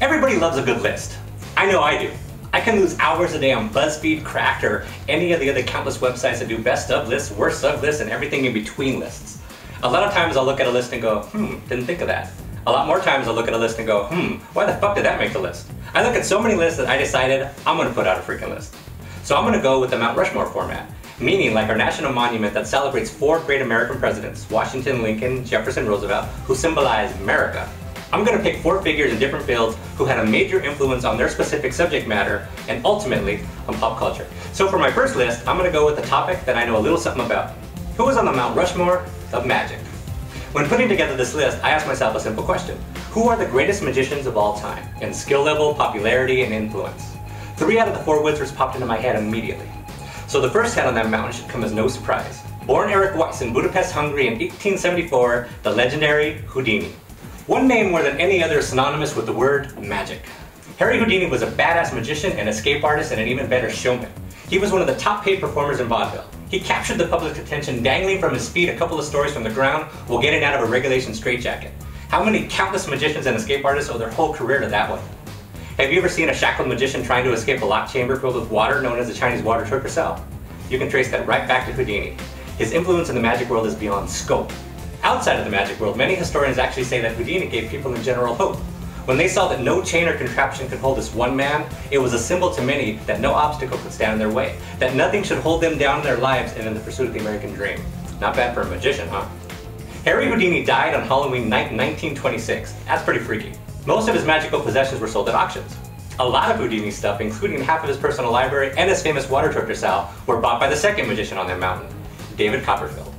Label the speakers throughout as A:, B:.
A: Everybody loves a good list. I know I do. I can lose hours a day on BuzzFeed, Cracked, or any of the other countless websites that do best of lists, worst of lists, and everything in between lists. A lot of times I'll look at a list and go, didn't think of that. A lot more times I'll look at a list and go, why the fuck did that make the list? I look at so many lists that I decided I'm gonna put out a freaking list. So I'm gonna go with the Mount Rushmore format, meaning like our national monument that celebrates 4 great American presidents, Washington, Lincoln, Jefferson, Roosevelt, who symbolize America. I'm going to pick 4 figures in different fields who had a major influence on their specific subject matter and ultimately on pop culture. So for my first list, I'm going to go with a topic that I know a little something about. Who was on the Mount Rushmore of Magic? When putting together this list, I asked myself a simple question. Who are the greatest magicians of all time in skill level, popularity, and influence? 3 out of the 4 wizards popped into my head immediately. So the first head on that mountain should come as no surprise. Born Eric Weiss in Budapest, Hungary in 1874, the legendary Houdini. One name more than any other is synonymous with the word magic. Harry Houdini was a badass magician, an escape artist, and an even better showman. He was one of the top paid performers in vaudeville. He captured the public's attention dangling from his feet a couple of stories from the ground while getting out of a regulation straitjacket. How many countless magicians and escape artists owe their whole career to that one? Have you ever seen a shackled magician trying to escape a locked chamber filled with water known as the Chinese water trick or cell? You can trace that right back to Houdini. His influence in the magic world is beyond scope. Outside of the magic world, many historians actually say that Houdini gave people in general hope. When they saw that no chain or contraption could hold this one man, it was a symbol to many that no obstacle could stand in their way, that nothing should hold them down in their lives and in the pursuit of the American dream. Not bad for a magician, huh? Harry Houdini died on Halloween night 1926. That's pretty freaky. Most of his magical possessions were sold at auctions. A lot of Houdini's stuff, including half of his personal library and his famous water torture cell, were bought by the second magician on that mountain, David Copperfield.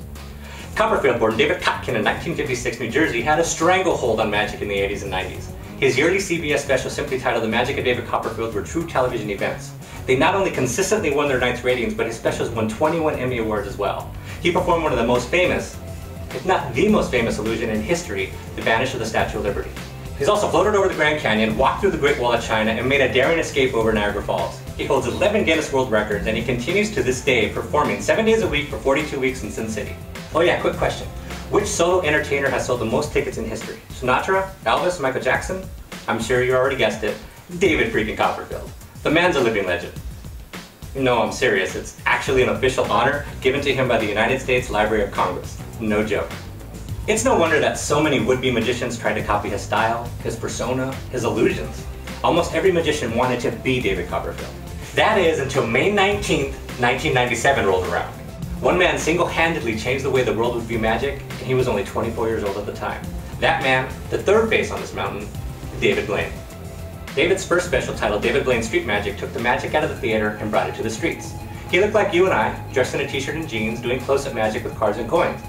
A: Copperfield, born David Kotkin in 1956, New Jersey, had a stranglehold on magic in the 80s and 90s. His yearly CBS special, simply titled The Magic of David Copperfield, were true television events. They not only consistently won their night's ratings, but his specials won 21 Emmy Awards as well. He performed one of the most famous, if not the most famous illusion in history, the vanish of the Statue of Liberty. He's also floated over the Grand Canyon, walked through the Great Wall of China, and made a daring escape over Niagara Falls. He holds 11 Guinness World Records, and he continues to this day performing 7 days a week for 42 weeks in Sin City. Oh yeah, quick question. Which solo entertainer has sold the most tickets in history? Sinatra? Elvis? Michael Jackson? I'm sure you already guessed it. David freaking Copperfield. The man's a living legend. No, I'm serious. It's actually an official honor given to him by the United States Library of Congress. No joke. It's no wonder that so many would-be magicians tried to copy his style, his persona, his illusions. Almost every magician wanted to be David Copperfield. That is until May 19th, 1997 rolled around. One man single-handedly changed the way the world would view magic, and he was only 24 years old at the time. That man, the third face on this mountain, David Blaine. David's first special, titled David Blaine Street Magic, took the magic out of the theater and brought it to the streets. He looked like you and I, dressed in a t-shirt and jeans, doing close-up magic with cards and coins.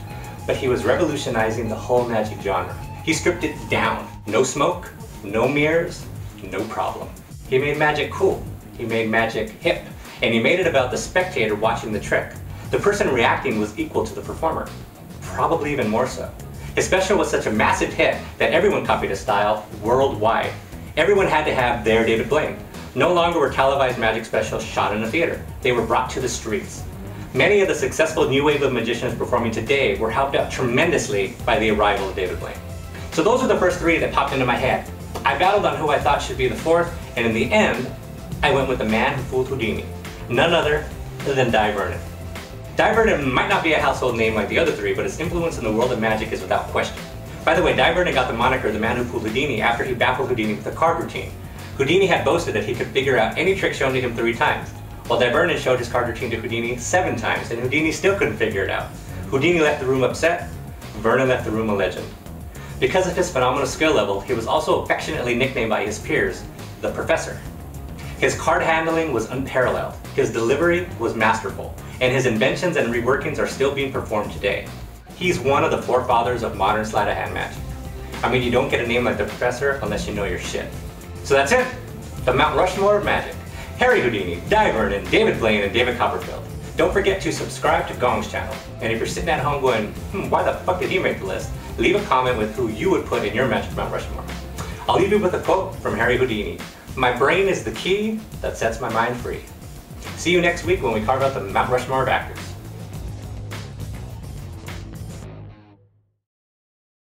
A: But he was revolutionizing the whole magic genre. He stripped it down. No smoke, no mirrors, no problem. He made magic cool. He made magic hip. And he made it about the spectator watching the trick. The person reacting was equal to the performer. Probably even more so. His special was such a massive hit that everyone copied his style worldwide. Everyone had to have their David Blaine. No longer were televised magic specials shot in a theater. They were brought to the streets. Many of the successful new wave of magicians performing today were helped out tremendously by the arrival of David Blaine. So those are the first 3 that popped into my head. I battled on who I thought should be the 4th, and in the end, I went with the man who fooled Houdini. None other than Dai Vernon. Dai Vernon might not be a household name like the other 3, but his influence in the world of magic is without question. By the way, Dai Vernon got the moniker the man who fooled Houdini after he baffled Houdini with a card routine. Houdini had boasted that he could figure out any trick shown to him 3 times. While Dai Vernon showed his card routine to Houdini 7 times, and Houdini still couldn't figure it out. Houdini left the room upset, Vernon left the room a legend. Because of his phenomenal skill level, he was also affectionately nicknamed by his peers, the Professor. His card handling was unparalleled, his delivery was masterful, and his inventions and reworkings are still being performed today. He's one of the forefathers of modern sleight of hand magic. I mean, you don't get a name like the Professor unless you know your shit. So that's it, the Mount Rushmore of Magic. Harry Houdini, Dai Vernon, David Blaine, and David Copperfield. Don't forget to subscribe to Gong's channel. And if you're sitting at home going, why the fuck did he make the list? Leave a comment with who you would put in your Magic Mount Rushmore. I'll leave you with a quote from Harry Houdini. My brain is the key that sets my mind free. See you next week when we carve out the Mount Rushmore of actors.